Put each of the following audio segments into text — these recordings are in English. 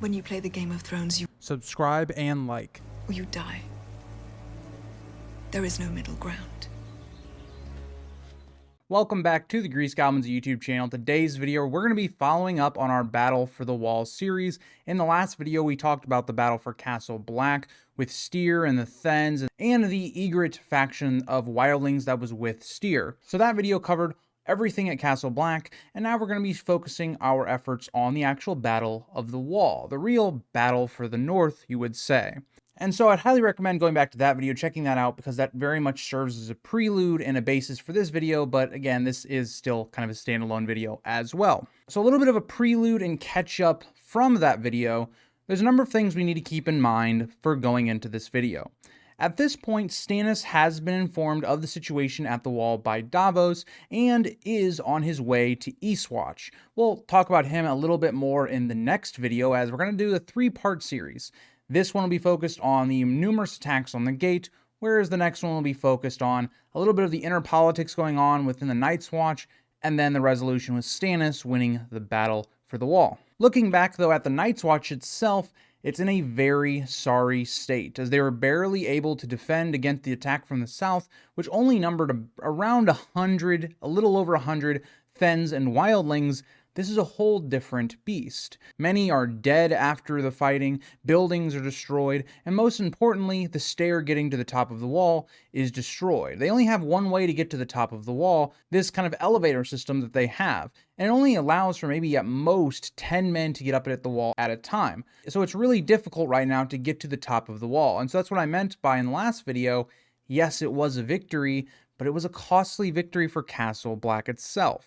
When you play the Game of Thrones, Subscribe and like. you die. There is no middle ground. Welcome back to the Grease Goblins YouTube channel. Today's video, we're going to be following up on our Battle for the Wall series. In the last video, we talked about the battle for Castle Black with Styr and the Thenns and the Ygritte faction of wildlings that was with Styr. So that video covered everything at Castle Black, and now we're going to be focusing our efforts on the actual Battle of the Wall, the real battle for the North, you would say. And so I'd highly recommend going back to that video, checking that out, because that very much serves as a prelude and a basis for this video, but again, this is still kind of a standalone video as well. So a little bit of a prelude and catch up from that video. There's a number of things we need to keep in mind for going into this video. At this point, Stannis has been informed of the situation at the wall by Davos and is on his way to Eastwatch. We'll talk about him a little bit more in the next video, as we're going to do a three-part series. This one will be focused on the numerous attacks on the gate, whereas the next one will be focused on a little bit of the inner politics going on within the Night's Watch, and then the resolution with Stannis winning the battle for the wall. Looking back, though, at the Night's Watch itself, it's in a very sorry state, as they were barely able to defend against the attack from the south, which only numbered around 100, a little over 100, Thenns and wildlings. This is a whole different beast. Many are dead after the fighting, buildings are destroyed, and most importantly, the stair getting to the top of the wall is destroyed. They only have one way to get to the top of the wall, this kind of elevator system that they have, and it only allows for maybe at most 10 men to get up at the wall at a time. So it's really difficult right now to get to the top of the wall, and so that's what I meant by in the last video. Yes, it was a victory, but it was a costly victory for Castle Black itself.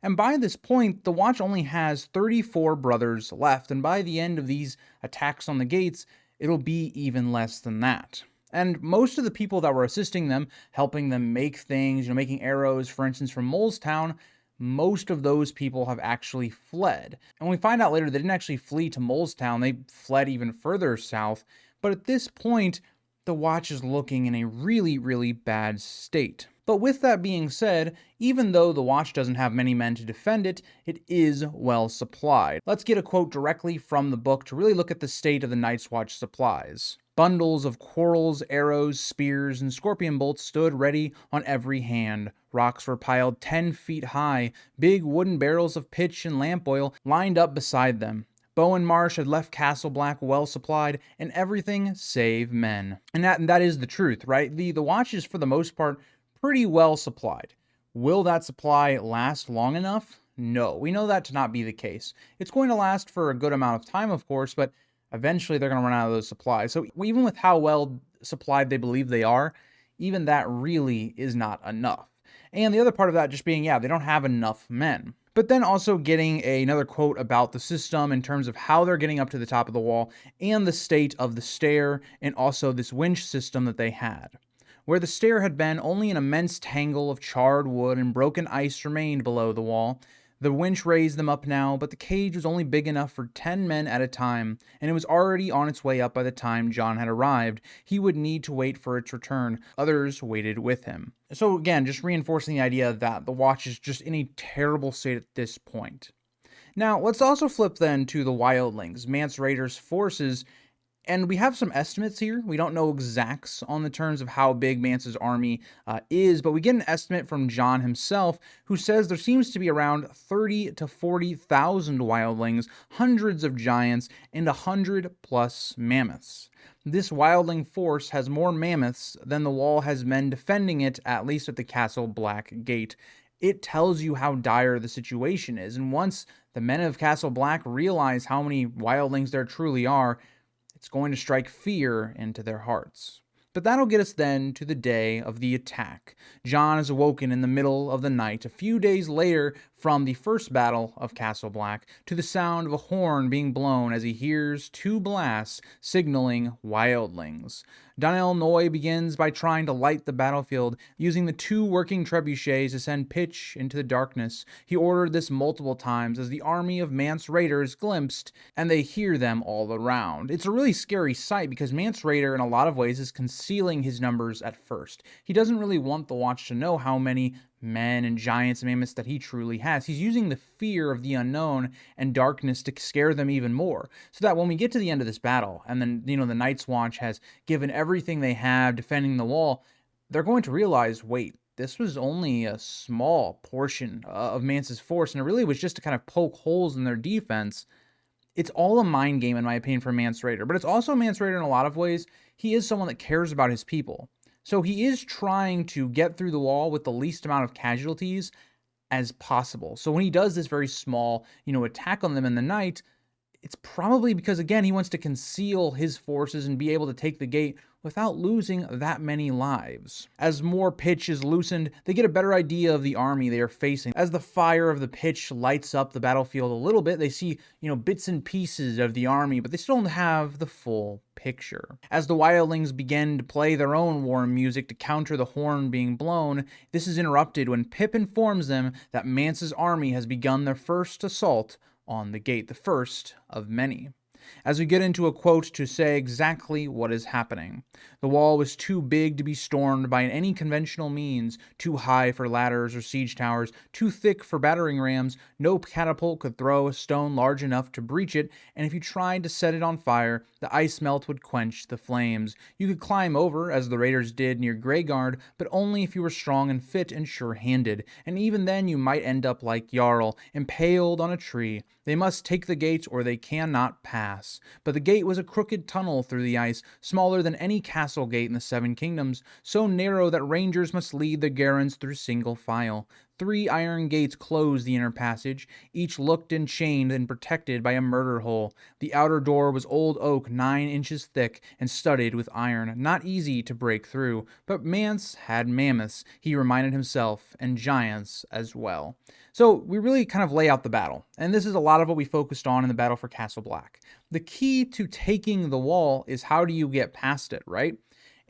And by this point, the Watch only has 34 brothers left, and by the end of these attacks on the gates, it'll be even less than that. And most of the people that were assisting them, helping them make things, making arrows, for instance, from Molestown, most of those people have actually fled. And we find out later they didn't actually flee to Molestown, they fled even further south. But at this point, the Watch is looking in a really, really bad state. But with that being said, even though the Watch doesn't have many men to defend it, it is well supplied. Let's get a quote directly from the book to really look at the state of the Night's Watch supplies. Bundles of quarrels, arrows, spears, and scorpion bolts stood ready on every hand. Rocks were piled 10 feet high. Big wooden barrels of pitch and lamp oil lined up beside them. Bowen Marsh had left Castle Black well supplied, and everything save men. And that is the truth, right? The Watch is, for the most part, pretty well supplied. Will that supply last long enough? No, we know that to not be the case. It's going to last for a good amount of time, of course, but eventually they're going to run out of those supplies. So even with how well supplied they believe they are, even that really is not enough. And the other part of that just being, yeah, they don't have enough men. But then also getting another quote about the system in terms of how they're getting up to the top of the wall and the state of the stair and also this winch system that they had. Where the stair had been, only an immense tangle of charred wood and broken ice remained below the wall. The winch raised them up now, but the cage was only big enough for 10 men at a time, and it was already on its way up by the time Jon had arrived. He would need to wait for its return. Others waited with him. So again, just reinforcing the idea that the Watch is just in a terrible state at this point. Now, let's also flip then to the wildlings, Mance Rayder's forces. And we have some estimates here. We don't know exacts on the terms of how big Mance's army is, but we get an estimate from Jon himself, who says there seems to be around 30 to 40,000 wildlings, hundreds of giants, and 100+ mammoths. This wildling force has more mammoths than the wall has men defending it, at least at the Castle Black gate. It tells you how dire the situation is, and once the men of Castle Black realize how many wildlings there truly are, it's going to strike fear into their hearts. But that'll get us then to the day of the attack. Jon is awoken in the middle of the night, a few days later from the first battle of Castle Black, to the sound of a horn being blown as he hears 2 blasts signaling wildlings. Donnell Noy begins by trying to light the battlefield, using the 2 working trebuchets to send pitch into the darkness. He ordered this multiple times as the army of Mance Rayder is glimpsed, and they hear them all around. It's a really scary sight because Mance Rayder in a lot of ways is concealing his numbers at first. He doesn't really want the Watch to know how many men and giants and mammoths that he truly has. He's using the fear of the unknown and darkness to scare them even more. So that when we get to the end of this battle, and then, the Night's Watch has given everything they have defending the wall, they're going to realize, wait, this was only a small portion of Mance's force, and it really was just to kind of poke holes in their defense. It's all a mind game, in my opinion, for Mance Rayder, but it's also Mance Rayder in a lot of ways. He is someone that cares about his people. So he is trying to get through the wall with the least amount of casualties as possible. So when he does this very small, attack on them in the night, it's probably because, again, he wants to conceal his forces and be able to take the gate without losing that many lives. As more pitch is loosened, they get a better idea of the army they are facing. As the fire of the pitch lights up the battlefield a little bit, they see, bits and pieces of the army, but they still don't have the full picture. As the wildlings begin to play their own war music to counter the horn being blown, this is interrupted when Pip informs them that Mance's army has begun their first assault on the gate, the first of many. As we get into a quote to say exactly what is happening. The wall was too big to be stormed by any conventional means, too high for ladders or siege towers, too thick for battering rams. No catapult could throw a stone large enough to breach it, and if you tried to set it on fire, the ice melt would quench the flames. You could climb over, as the raiders did near Greyguard, but only if you were strong and fit and sure-handed, and even then you might end up like Jarl, impaled on a tree. They must take the gate or they cannot pass. But the gate was a crooked tunnel through the ice, smaller than any castle gate in the Seven Kingdoms, so narrow that rangers must lead the garrons through single file. 3 iron gates closed the inner passage, each looked and chained and protected by a murder hole. The outer door was old oak 9 inches thick and studded with iron, not easy to break through, but Mance had mammoths, he reminded himself, and giants as well. So we really kind of lay out the battle, and this is a lot of what we focused on in the battle for Castle Black. The key to taking the wall is how do you get past it, right?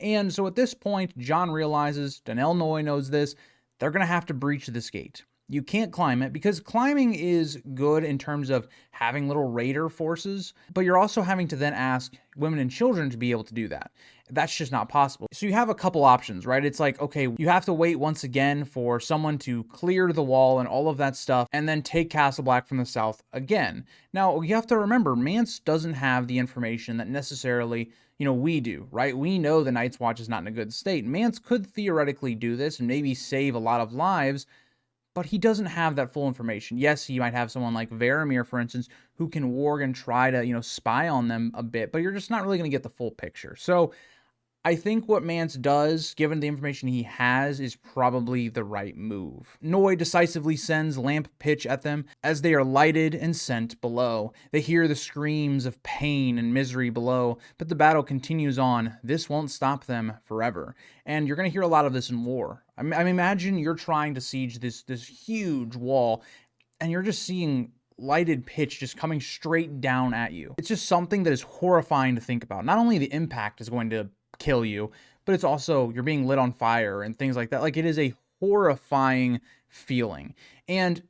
And so at this point, Jon realizes, Danelle Noy knows this, they're going to have to breach this gate. You can't climb it because climbing is good in terms of having little raider forces, but you're also having to then ask women and children to be able to do that. That's just not possible. So you have a couple options, right? It's like, okay, you have to wait once again for someone to clear the wall and all of that stuff, and then take Castle Black from the south again. Now, you have to remember, Mance doesn't have the information that necessarily we do, right? We know the Night's Watch is not in a good state. Mance could theoretically do this and maybe save a lot of lives, but he doesn't have that full information. Yes, he might have someone like Varamir, for instance, who can warg and try to, spy on them a bit, but you're just not really going to get the full picture. So I think what Mance does, given the information he has, is probably the right move. Noy decisively sends lamp pitch at them as they are lighted and sent below. They hear the screams of pain and misery below, but the battle continues on. This won't stop them forever. And you're going to hear a lot of this in war. I mean, imagine you're trying to siege this huge wall, and you're just seeing lighted pitch just coming straight down at you. It's just something that is horrifying to think about. Not only the impact is going to kill you, but it's also you're being lit on fire and things like that. Like, it is a horrifying feeling. And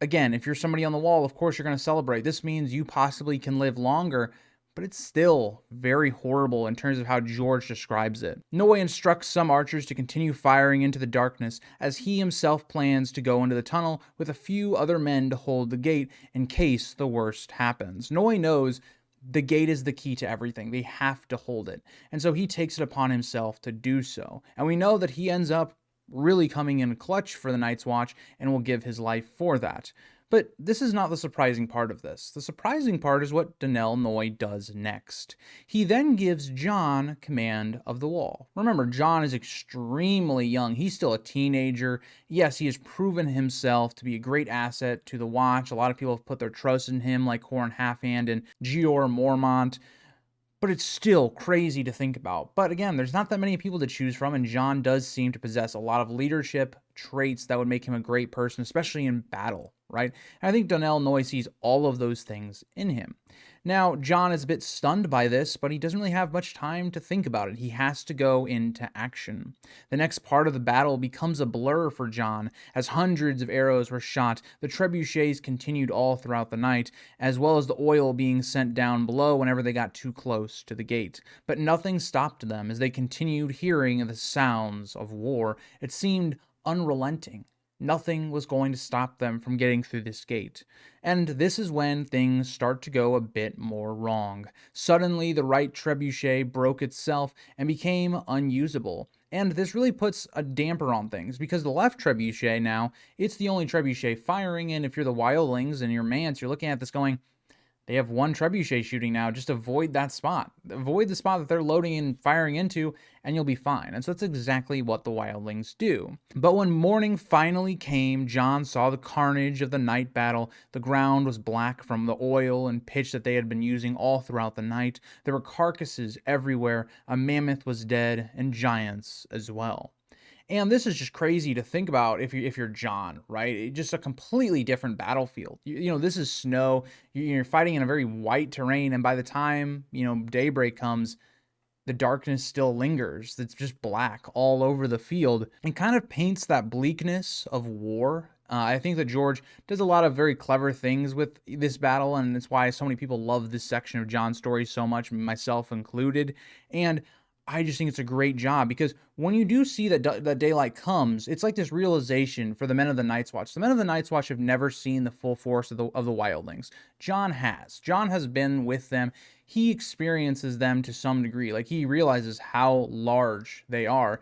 again, if you're somebody on the wall, of course you're going to celebrate. This means you possibly can live longer, but it's still very horrible in terms of how George describes it. Noy instructs some archers to continue firing into the darkness as he himself plans to go into the tunnel with a few other men to hold the gate in case the worst happens. Noy knows the gate is the key to everything. They have to hold it. And so he takes it upon himself to do so. And we know that he ends up really coming in clutch for the Night's Watch and will give his life for that. But this is not the surprising part of this. The surprising part is what Danelle Noy does next. He then gives Jon command of the wall. Remember, Jon is extremely young. He's still a teenager. Yes, he has proven himself to be a great asset to the Watch. A lot of people have put their trust in him, like Horn Halfhand and Jeor Mormont. But it's still crazy to think about. But again, there's not that many people to choose from, and Jon does seem to possess a lot of leadership traits that would make him a great person, especially in battle, right? And I think Danelle Noy sees all of those things in him. Now, Jon is a bit stunned by this, but he doesn't really have much time to think about it. He has to go into action. The next part of the battle becomes a blur for Jon. As hundreds of arrows were shot, the trebuchets continued all throughout the night, as well as the oil being sent down below whenever they got too close to the gate. But nothing stopped them as they continued hearing the sounds of war. It seemed unrelenting. Nothing was going to stop them from getting through this gate. And this is when things start to go a bit more wrong. Suddenly, the right trebuchet broke itself and became unusable. And this really puts a damper on things because the left trebuchet now, it's the only trebuchet firing. And if you're the wildlings and you're Mance, you're looking at this going, they have one trebuchet shooting now. Just avoid that spot. Avoid the spot that they're loading and firing into, and you'll be fine. And so that's exactly what the wildlings do. But when morning finally came, Jon saw the carnage of the night battle. The ground was black from the oil and pitch that they had been using all throughout the night. There were carcasses everywhere. A mammoth was dead, and giants as well. And this is just crazy to think about if you're Jon, right? Just a completely different battlefield. This is snow. You're fighting in a very white terrain, and by the time daybreak comes, the darkness still lingers. It's just black all over the field, and kind of paints that bleakness of war. I think that George does a lot of very clever things with this battle, and it's why so many people love this section of Jon's story so much, myself included. And I just think it's a great job because when you do see that daylight comes, it's like this realization for the men of the Night's Watch. The men of the Night's Watch have never seen the full force of the wildlings. Jon has. Jon has been with them. He experiences them to some degree. Like, he realizes how large they are.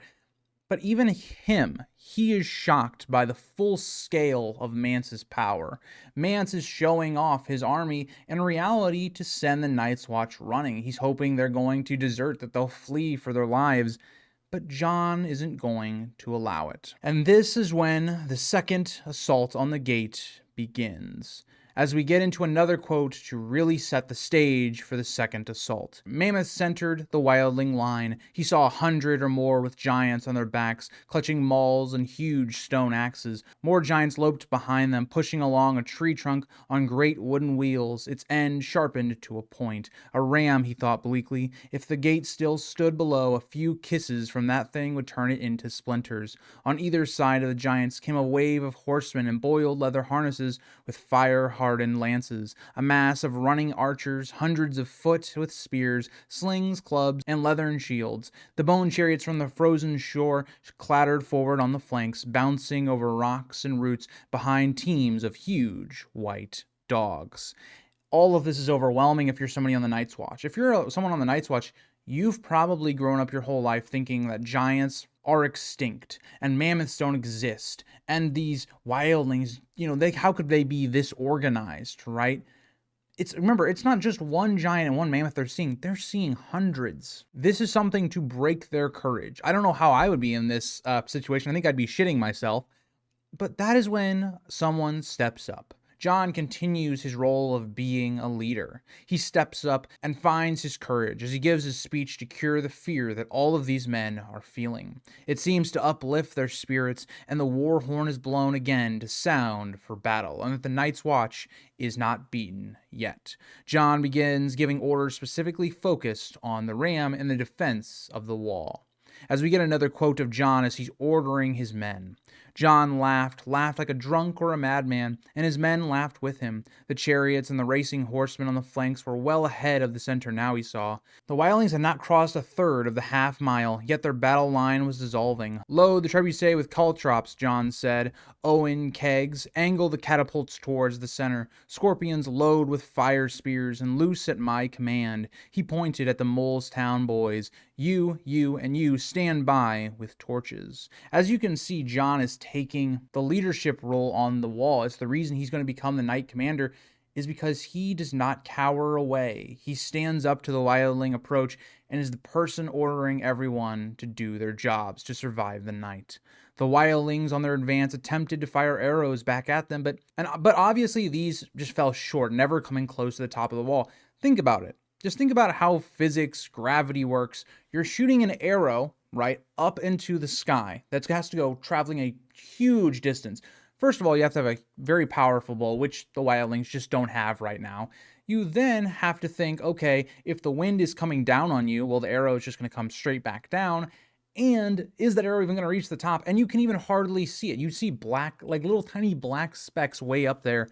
But even he is shocked by the full scale of Mance's power. Mance is showing off his army in reality to send the Night's Watch running. He's hoping they're going to desert, that they'll flee for their lives. But Jon isn't going to allow it. And this is when the second assault on the gate begins, as we get into another quote to really set the stage for the second assault. Mammoth centered the wildling line. He saw 100 or more with giants on their backs, clutching mauls and huge stone axes. More giants loped behind them, pushing along a tree trunk on great wooden wheels, its end sharpened to a point. A ram, he thought bleakly. If the gate still stood below, a few kisses from that thing would turn it into splinters. On either side of the giants came a wave of horsemen in boiled leather harnesses with fire-hardened lances, a mass of running archers, hundreds of foot with spears, slings, clubs, and leathern shields. The bone chariots from the frozen shore clattered forward on the flanks, bouncing over rocks and roots behind teams of huge white dogs. All of this is overwhelming if you're somebody on the Night's Watch. If you're someone on the Night's Watch, you've probably grown up your whole life thinking that giants are extinct and mammoths don't exist, and these wildlings, how could they be this organized, right? Remember, it's not just one giant and one mammoth they're seeing hundreds. This is something to break their courage. I don't know how I would be in this situation. I think I'd be shitting myself. But that is when someone steps up. Jon continues his role of being a leader. He steps up and finds his courage as he gives his speech to cure the fear that all of these men are feeling. It seems to uplift their spirits, and the war horn is blown again to sound for battle, and that the Night's Watch is not beaten yet. Jon begins giving orders specifically focused on the ram and the defense of the wall. As we get another quote of Jon as he's ordering his men. Jon laughed like a drunk or a madman, and his men laughed with him. The chariots and the racing horsemen on the flanks were well ahead of the center now, he saw. The wildlings had not crossed a third of the half mile, yet their battle line was dissolving. Load the trebuchet with caltrops, Jon said. Owen, kegs, angle the catapults towards the center. Scorpions load with fire spears and loose at my command. He pointed at the Molestown boys. You, and you stand by with torches. As you can see, Jon is taking the leadership role on the wall. It's the reason he's going to become the Knight Commander, is because he does not cower away. He stands up to the wildling approach and is the person ordering everyone to do their jobs to survive the night. The wildlings on their advance attempted to fire arrows back at them, but obviously these just fell short, never coming close to the top of the wall. Think about it. Just think about how physics, gravity works. You're shooting an arrow, right, up into the sky. That has to go traveling a huge distance. First of all, you have to have a very powerful bow, which the wildlings just don't have right now. You then have to think, okay, if the wind is coming down on you, well, the arrow is just going to come straight back down. And is that arrow even going to reach the top? And you can even hardly see it. You see black, like little tiny black specks way up there.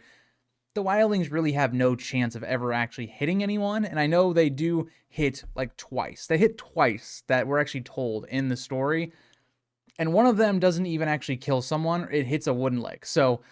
The wildlings really have no chance of ever actually hitting anyone, and I know they do hit like twice. They hit twice that we're actually told in the story. And one of them doesn't even actually kill someone, it hits a wooden leg. So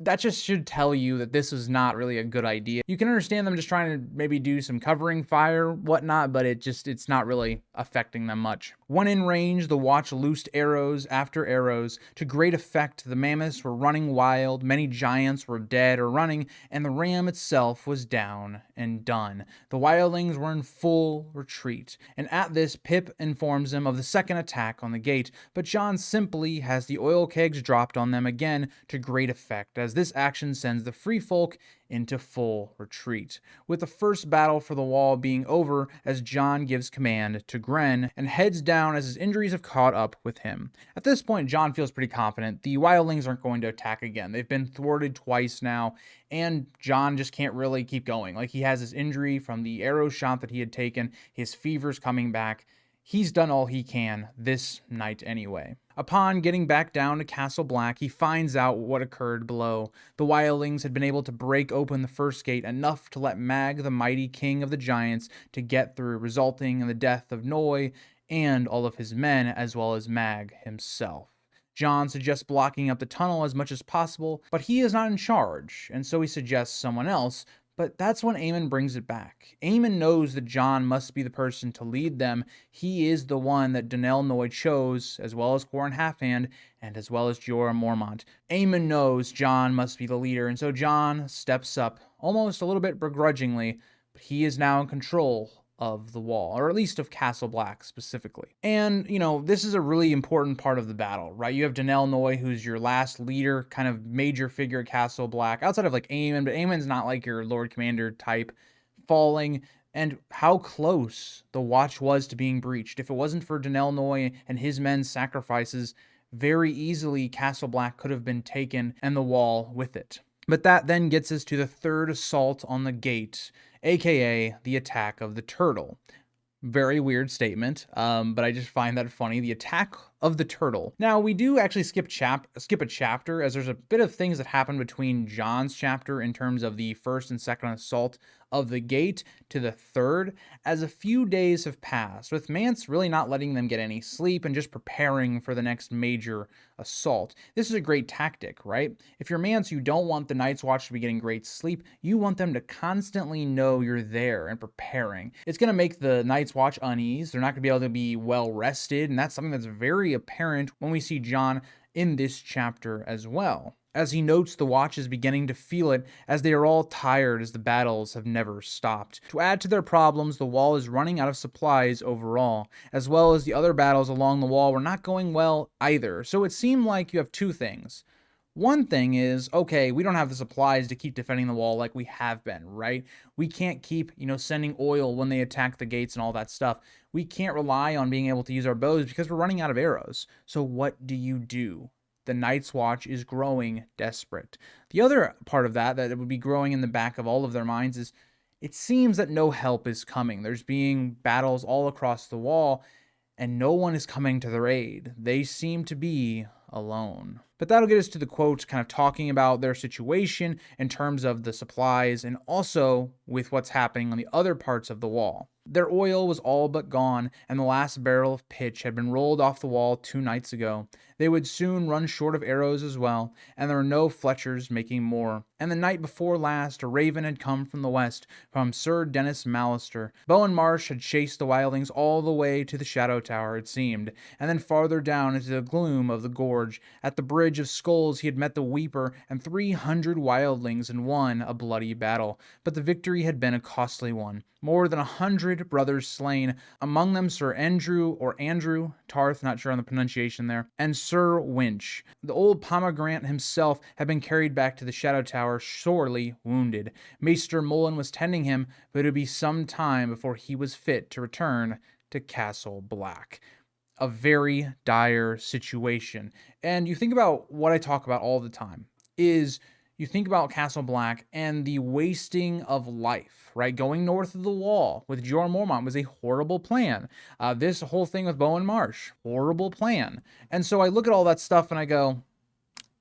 that just should tell you that this is not really a good idea. You can understand them just trying to maybe do some covering fire, whatnot, but it's not really affecting them much. When in range, the watch loosed arrows after arrows. To great effect, the mammoths were running wild, many giants were dead or running, and the ram itself was down and done. The wildlings were in full retreat, and at this Pip informs them of the second attack on the gate, but Jon simply has the oil kegs dropped on them again to great effect, as this action sends the free folk into full retreat, with the first battle for the wall being over as Jon gives command to Gren and heads down as his injuries have caught up with him. At this point, Jon feels pretty confident the wildlings aren't going to attack again. They've been thwarted twice now, and Jon just can't really keep going. Like, he has his injury from the arrow shot that he had taken, his fever's coming back. He's done all he can this night anyway. Upon getting back down to Castle Black, he finds out what occurred below. The wildlings had been able to break open the first gate enough to let Mag, the mighty king of the giants, to get through, resulting in the death of Noi and all of his men, as well as Mag himself. Jon suggests blocking up the tunnel as much as possible, but he is not in charge, and so he suggests someone else. But that's when Aemon brings it back. Aemon knows that Jon must be the person to lead them. He is the one that Danelle Noy chose, as well as Qhorin Halfhand, and as well as Jorah Mormont. Aemon knows Jon must be the leader, and so Jon steps up, almost a little bit begrudgingly, but he is now in control of the wall, or at least of Castle Black specifically. And, this is a really important part of the battle, right? You have Danelle Noy, who's your last leader, kind of major figure at Castle Black, outside of like Aemon, but Aemon's not like your Lord Commander type, falling, and how close the watch was to being breached. If it wasn't for Danelle Noy and his men's sacrifices, very easily Castle Black could have been taken and the wall with it. But that then gets us to the third assault on the gate, aka the attack of the turtle. Very weird statement, but I just find that funny. The attack of the turtle. Now, we do actually skip a chapter, as there's a bit of things that happen between Jon's chapter in terms of the first and second assault of the gate to the third, as a few days have passed, with Mance really not letting them get any sleep and just preparing for the next major assault. This is a great tactic, right? If you're Mance, you don't want the Night's Watch to be getting great sleep. You want them to constantly know you're there and preparing. It's going to make the Night's Watch unease. They're not going to be able to be well rested, and that's something that's very apparent when we see Jon in this chapter as well, as he notes the watch is beginning to feel it, as they are all tired as the battles have never stopped. To add to their problems, the wall is running out of supplies overall, as well as the other battles along the wall were not going well either. So it seemed like you have two things. One thing is, okay, we don't have the supplies to keep defending the wall like we have been, right? We can't keep, sending oil when they attack the gates and all that stuff. We can't rely on being able to use our bows because we're running out of arrows. So what do? The Night's Watch is growing desperate. The other part of that it would be growing in the back of all of their minds is it seems that no help is coming. There's being battles all across the wall, and no one is coming to their aid. They seem to be alone. But that'll get us to the quotes kind of talking about their situation in terms of the supplies and also with what's happening on the other parts of the wall. Their oil was all but gone, and the last barrel of pitch had been rolled off the wall 2 nights ago. They would soon run short of arrows as well, and there were no Fletchers making more. And the night before last, a raven had come from the west, from Sir Dennis Mallister. Bowen Marsh had chased the wildlings all the way to the Shadow Tower, it seemed, and then farther down into the gloom of the gorge. At the Bridge of Skulls he had met the Weeper and 300 wildlings and won a bloody battle. But the victory had been a costly one. More than 100 brothers slain, among them Sir Andrew Tarth, not sure on the pronunciation there, and Sir Winch. The old pomegranate himself had been carried back to the Shadow Tower sorely wounded. Maester Mullen was tending him, but it would be some time before he was fit to return to Castle Black. A very dire situation. And you think about what I talk about all the time, is you think about Castle Black and the wasting of life, right? Going north of the wall with Jorah Mormont was a horrible plan. This whole thing with Bowen Marsh, horrible plan. And so I look at all that stuff and I go,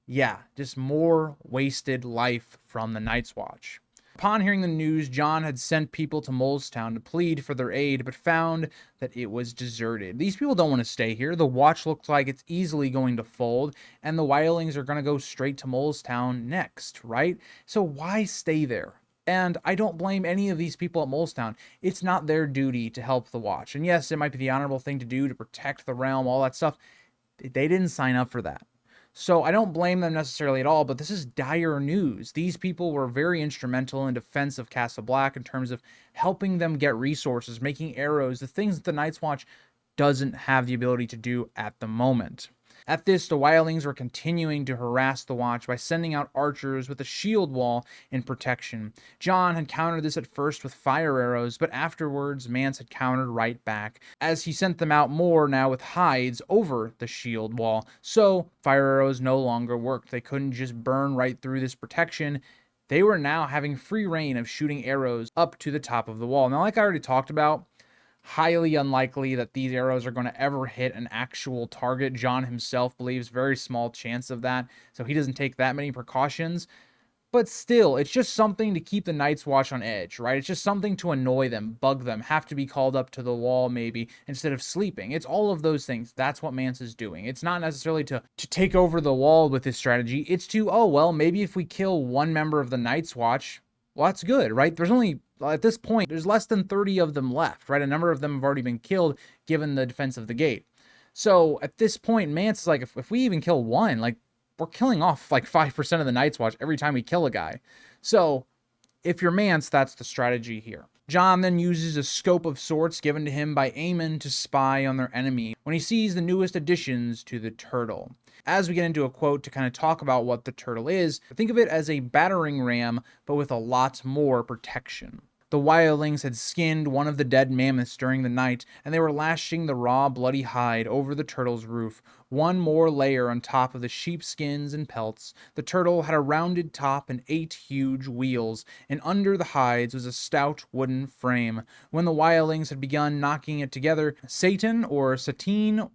yeah, just more wasted life from the Night's Watch. Upon hearing the news, Jon had sent people to Molestown to plead for their aid, but found that it was deserted. These people don't want to stay here. The watch looks like it's easily going to fold, and the wildlings are going to go straight to Molestown next, right? So why stay there? And I don't blame any of these people at Molestown. It's not their duty to help the watch. And yes, it might be the honorable thing to do to protect the realm, all that stuff. They didn't sign up for that. So I don't blame them necessarily at all, but this is dire news. These people were very instrumental in defense of Castle Black in terms of helping them get resources, making arrows, the things that the Night's Watch doesn't have the ability to do at the moment. At this, the wildlings were continuing to harass the watch by sending out archers with a shield wall in protection. Jon had countered this at first with fire arrows, but afterwards Mance had countered right back, as he sent them out more now with hides over the shield wall. So fire arrows no longer worked. They couldn't just burn right through this protection. They were now having free reign of shooting arrows up to the top of the wall. Now, like I already talked about, highly unlikely that these arrows are going to ever hit an actual target. Jon himself believes very small chance of that, so he doesn't take that many precautions. But still, it's just something to keep the Night's Watch on edge, right? It's just something to annoy them, bug them, have to be called up to the wall maybe instead of sleeping. It's all of those things. That's what Mance is doing. It's not necessarily to take over the wall with this strategy. It's to, oh, well, maybe if we kill one member of the Night's Watch, well, that's good, right? There's only, at this point, there's less than 30 of them left, right? A number of them have already been killed given the defense of the gate. So at this point, Mance is like, if we even kill one, like, we're killing off like 5% of the Night's Watch every time we kill a guy. So if you're Mance, that's the strategy here. Jon then uses a scope of sorts given to him by Aemon to spy on their enemy when he sees the newest additions to the turtle. As we get into a quote to kind of talk about what the turtle is, think of it as a battering ram, but with a lot more protection. The wildlings had skinned one of the dead mammoths during the night, and they were lashing the raw, bloody hide over the turtle's roof, one more layer on top of the sheepskins and pelts. The turtle had a rounded top and 8 huge wheels, and under the hides was a stout wooden frame. When the wildlings had begun knocking it together, Satan or Satine,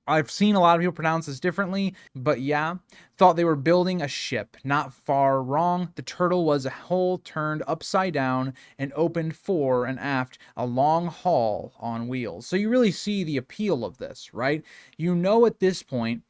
I've seen a lot of people pronounce this differently, but yeah, thought they were building a ship. Not far wrong. The turtle was a hull turned upside down and opened fore and aft, a long hall on wheels. So you really see the appeal of this, right? You know at this point,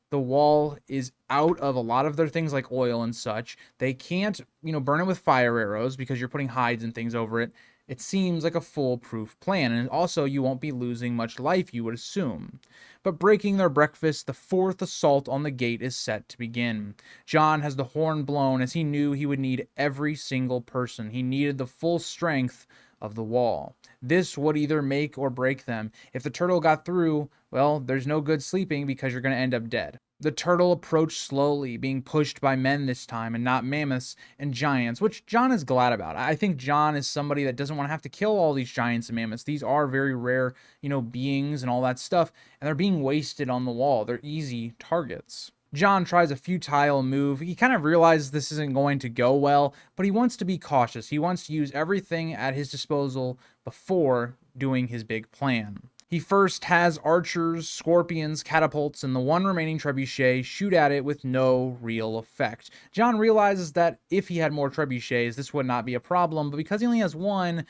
the wall is out of a lot of their things like oil and such. They can't, burn it with fire arrows because you're putting hides and things over it. It seems like a foolproof plan, and also you won't be losing much life, you would assume. But breaking their breakfast, the 4th assault on the gate is set to begin. Jon has the horn blown as he knew he would need every single person. He needed the full strength of the wall. This would either make or break them. If the turtle got through, well, there's no good sleeping because you're going to end up dead. The turtle approached slowly, being pushed by men this time and not mammoths and giants, which Jon is glad about. I think Jon is somebody that doesn't want to have to kill all these giants and mammoths. These are very rare, beings and all that stuff, and they're being wasted on the wall. They're easy targets. Jon tries a futile move. He kind of realizes this isn't going to go well, but he wants to be cautious. He wants to use everything at his disposal before doing his big plan. He first has archers, scorpions, catapults, and the one remaining trebuchet shoot at it with no real effect. Jon realizes that if he had more trebuchets, this would not be a problem, but because he only has one,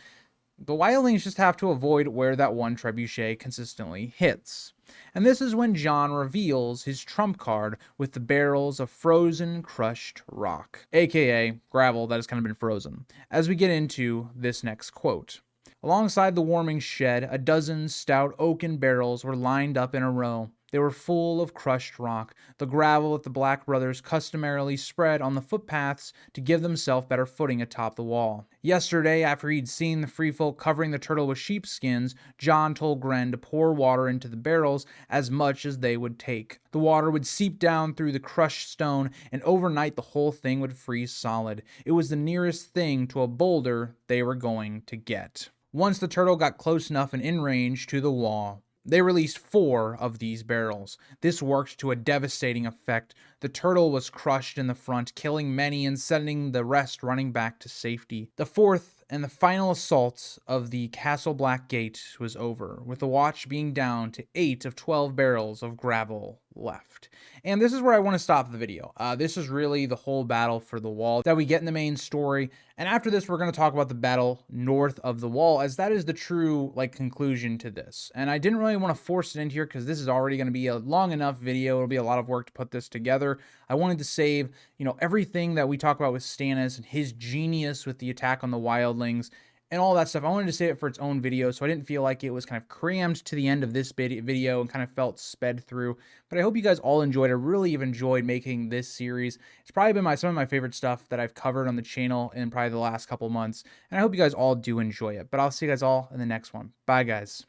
the wildlings just have to avoid where that one trebuchet consistently hits. And this is when Jon reveals his trump card with the barrels of frozen crushed rock, aka gravel that has kind of been frozen, as we get into this next quote. Alongside the warming shed, a dozen stout oaken barrels were lined up in a row. They were full of crushed rock, the gravel that the Black brothers customarily spread on the footpaths to give themselves better footing atop the wall. Yesterday, after he'd seen the free folk covering the turtle with sheepskins, Jon told Gren to pour water into the barrels as much as they would take. The water would seep down through the crushed stone, and overnight the whole thing would freeze solid. It was the nearest thing to a boulder they were going to get. Once the turtle got close enough and in range to the wall, they released 4 of these barrels. This worked to a devastating effect. The turtle was crushed in the front, killing many and sending the rest running back to safety. The 4th and the final assault of the Castle Black Gate was over, with the watch being down to 8 of 12 barrels of gravel left. And this is where I want to stop the video. This is really the whole battle for the wall that we get in the main story. And after this, we're going to talk about the battle north of the wall, as that is the true conclusion to this. And I didn't really want to force it into here because this is already going to be a long enough video. It'll be a lot of work to put this together. I wanted to save, everything that we talk about with Stannis and his genius with the attack on the wildlings and all that stuff. I wanted to save it for its own video, so I didn't feel like it was kind of crammed to the end of this video and kind of felt sped through. But I hope you guys all enjoyed. I really have enjoyed making this series. It's probably been some of my favorite stuff that I've covered on the channel in probably the last couple months, and I hope you guys all do enjoy it. But I'll see you guys all in the next one. Bye, guys.